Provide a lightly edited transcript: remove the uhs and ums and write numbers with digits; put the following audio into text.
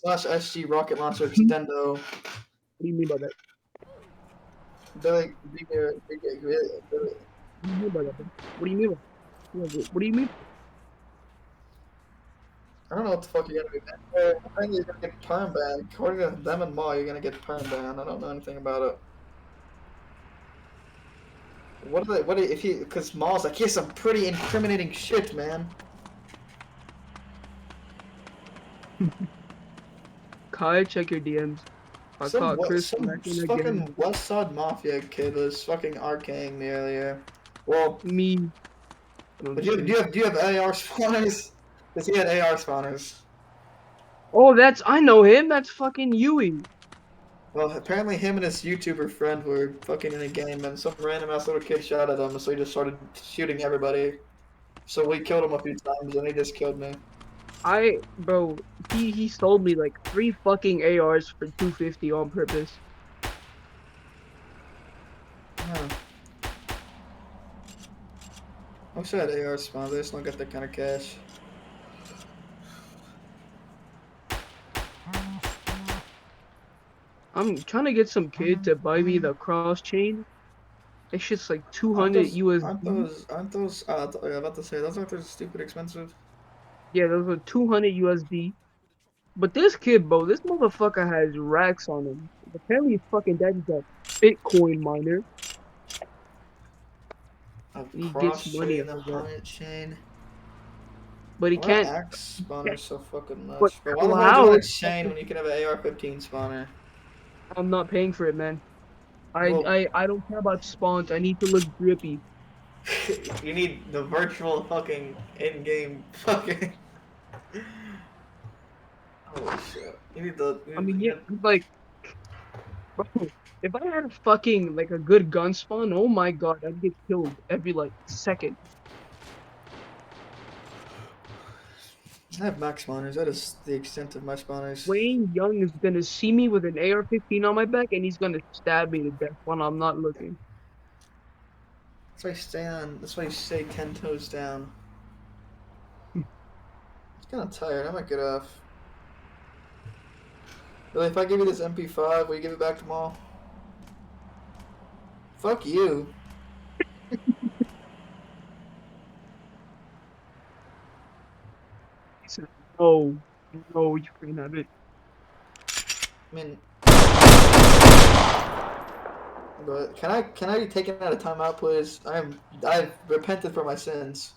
/SG rocket launcher extendo. What do you mean by that? Billy, What do you mean by that, bro? What do you mean by what do you mean? I don't know what the fuck you're gonna be banned. Apparently you're gonna get perm banned. According to them and Ma, you're gonna get perm banned. I don't know anything about it. If you, because Ma's like, here's some pretty incriminating shit, man. Kai, check your DMs. I caught Chris Some smacking fucking again. West Side Mafia kid was fucking arcing me earlier. Well, Me. No, I'm but just kidding. do you have AR spawners? Because he had AR spawners. Oh, I know him. That's fucking Yui. Well, apparently him and his YouTuber friend were fucking in a game, and some random ass little kid shot at him, so he just started shooting everybody. So we killed him a few times, and he just killed me. Bro, he sold me like 3 fucking ARs for 250 on purpose. Yeah. I wish I had AR spawners, I just don't get that kind of cash. I'm trying to get some kid to buy me the cross chain. It's just like 200 USD. Aren't those, yeah, about to say, those aren't those stupid expensive? Yeah, those are 200 USD. But this kid, bro, this motherfucker has racks on him. Apparently, his fucking daddy's a Bitcoin miner. A And he gets cross money chain, out a of that. Hornet chain. But he Why are can't. axe spawners so fucking But much? But why the hell do you how? want a chain when you can have an AR-15 spawner? I'm not paying for it, man. Well, I don't care about spawns. I need to look drippy. you need the virtual fucking in-game fucking. Holy shit! You need the. I mean, yeah, You like, bro, if I had a fucking like a good gun spawn, oh my god, I'd get killed every like second. I have max spawners. That is the extent of my spawners. Wayne Young is gonna see me with an AR-15 on my back, and he's gonna stab me to death when I'm not looking. That's why I stay on. That's why you stay 10 toes down. It's kind of tired. I might get off. Really, if I give you this MP5, will you give it back tomorrow? Fuck you. He said, "No, no, you can't have it." I mean, but can I be taken out of timeout, please? I've repented for my sins.